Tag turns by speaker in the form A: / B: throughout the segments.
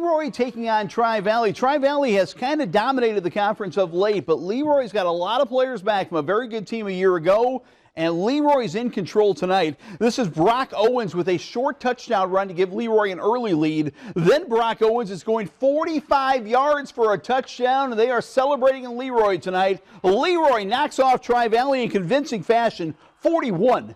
A: Leroy taking on Tri-Valley. Tri-Valley has kind of dominated the conference of late, but Leroy's got a lot of players back from a very good team a year ago, and Leroy's in control tonight. This is Brock Owens with a short touchdown run to give Leroy an early lead. Then Brock Owens is going 45 yards for a touchdown, and they are celebrating in Leroy tonight. Leroy knocks off Tri-Valley in convincing fashion, 41-14.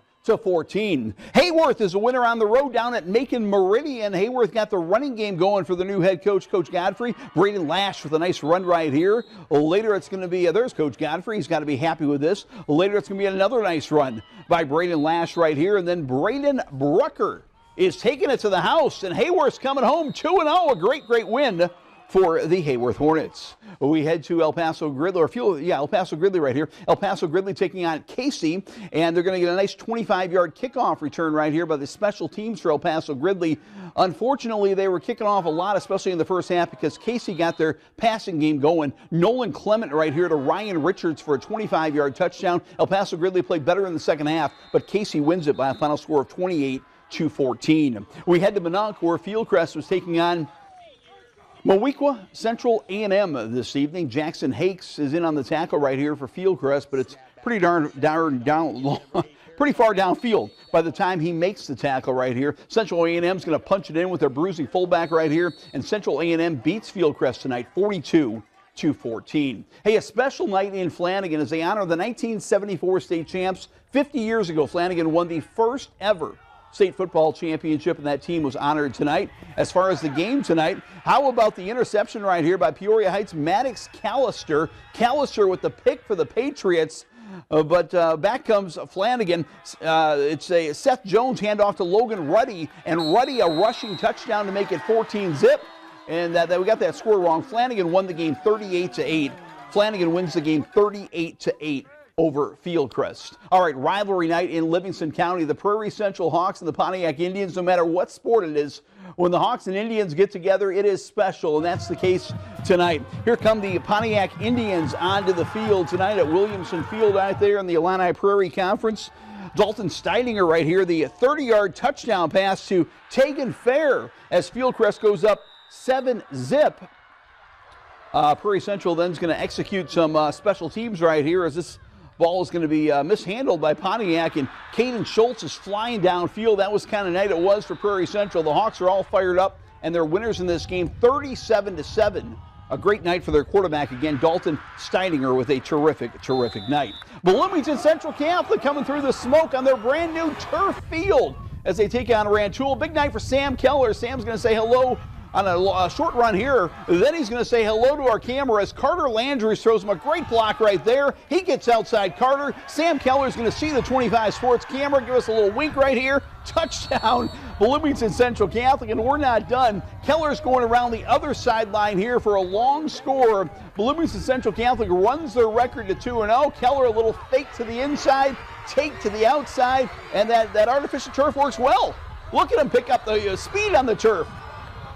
A: Hayworth is a winner on the road down at Macon Meridian. Hayworth got the running game going for the new head coach, Coach Godfrey. Braden Lash with a nice run right here. Later it's going to be, there's Coach Godfrey. He's got to be happy with this. Later it's going to be another nice run by Braden Lash right here. And then Braden Brucker is taking it to the house. And Hayworth's coming home 2-0. A great win for the Hayworth Hornets. We head to El Paso Gridley, El Paso Gridley right here. El Paso Gridley taking on Casey, and they're going to get a nice 25-yard kickoff return right here by the special teams for El Paso Gridley. Unfortunately, they were kicking off a lot, especially in the first half, because Casey got their passing game going. Nolan Clement right here to Ryan Richards for a 25-yard touchdown. El Paso Gridley played better in the second half, but Casey wins it by a final score of 28-14. We head to Minonk, where Fieldcrest was taking on Moweaqua Central A&M this evening. Jackson Hakes is in on the tackle right here for Fieldcrest, but it's pretty pretty far downfield by the time he makes the tackle right here. Central A&M is going to punch it in with their bruising fullback right here, and Central A&M beats Fieldcrest tonight 42-14. Hey, a special night in Flanagan as they honor the 1974 state champs. 50 years ago, Flanagan won the first ever state football championship, and that team was honored tonight. As far as the game tonight, how about the interception right here by Peoria Heights' Maddox Callister. Callister with the pick for the Patriots, but back comes Flanagan. It's a Seth Jones handoff to Logan Ruddy, and Ruddy a rushing touchdown to make it 14-zip. And that we got that score wrong. Flanagan won the game 38-8. Flanagan wins the game 38-8. Over Fieldcrest. All right, rivalry night in Livingston County. The Prairie Central Hawks and the Pontiac Indians, no matter what sport it is, when the Hawks and Indians get together, it is special, and that's the case tonight. Here come the Pontiac Indians onto the field tonight at Williamson Field out there in the Illini Prairie Conference. Dalton Steininger right here, the 30-yard touchdown pass to Tegan Fair as Fieldcrest goes up 7-zip. Prairie Central then is going to execute some special teams right here as this ball is going to be mishandled by Pontiac, and Caden Schultz is flying downfield. That was kind of night it was for Prairie Central. The Hawks are all fired up, and they're winners in this game 37-7. A great night for their quarterback again, Dalton Steininger, with a terrific night. Bloomington Central Catholic coming through the smoke on their brand new turf field as they take on Rantoul. Big night for Sam Keller. Sam's going to say hello on a short run here. Then he's going to say hello to our camera as Carter Landry throws him a great block right there. He gets outside Carter. Sam Keller's going to see the 25 Sports camera, give us a little wink right here. Touchdown, Bloomington Central Catholic, and we're not done. Keller's going around the other sideline here for a long score. Bloomington Central Catholic runs their record to 2-0. Keller a little fake to the inside, take to the outside, and that artificial turf works well. Look at him pick up the speed on the turf.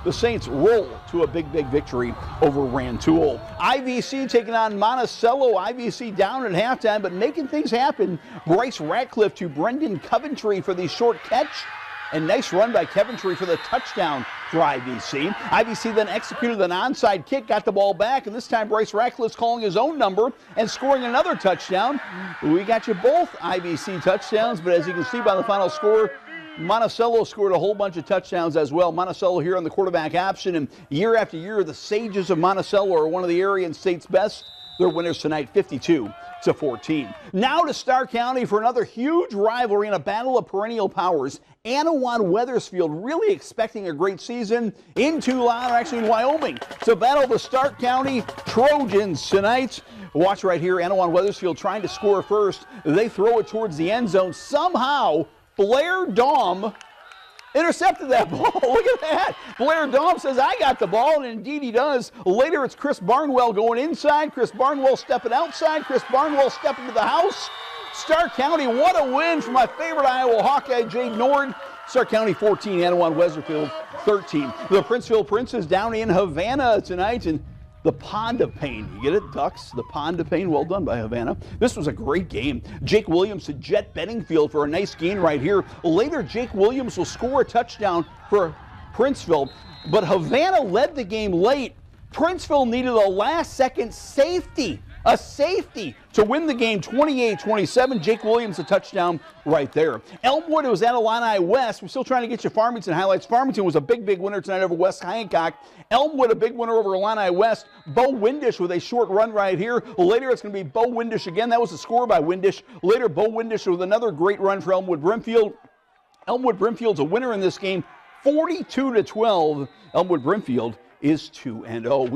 A: The Saints roll to a big victory over Rantoul. IVC taking on Monticello. IVC down at halftime, but making things happen. Bryce Ratcliffe to Brendan Coventry for the short catch. And nice run by Coventry for the touchdown for IVC. IVC then executed an onside kick, got the ball back, and this time Bryce Ratcliffe's calling his own number and scoring another touchdown. We got you both IVC touchdowns, but as you can see by the final score, Monticello scored a whole bunch of touchdowns as well. Monticello here on the quarterback option, and year after year, the Sages of Monticello are one of the area and state's best. They're winners tonight, 52-14. Now to Starr County for another huge rivalry and a battle of perennial powers. Anawan-Wethersfield really expecting a great season in Tucson, or actually in Wyoming. So battle of the Stark County Trojans tonight. Watch right here, Anawan-Wethersfield trying to score first. They throw it towards the end zone. Somehow, Blair Daum intercepted that ball. Look at that. Blair Daum says, I got the ball, and indeed he does. Later, it's Chris Barnwell going inside. Chris Barnwell stepping outside. Chris Barnwell stepping to the house. Starr County, what a win for my favorite Iowa Hawkeye, Jade Nord. Starr County 14, Anawan-Wethersfield 13. The Princeville Princes down in Havana tonight, and the Pond of Pain. You get it, Ducks? The Pond of Pain. Well done by Havana. This was a great game. Jake Williams to Jet Bedingfield for a nice gain right here. Later, Jake Williams will score a touchdown for Princeville. but Havana led the game late. Princeville needed a last-second safety, a safety, to win the game 28-27. Jake Williams a touchdown right there. Elmwood, it was at Illini West. We're still trying to get you Farmington highlights. Farmington was a big winner tonight over West Hancock. Elmwood, a big winner over Illini West. Bo Windish with a short run right here. Later, it's going to be Bo Windish again. That was a score by Windish. Later, Bo Windish with another great run for Elmwood Brimfield. Elmwood Brimfield's a winner in this game, 42-12. Elmwood Brimfield is 2-0.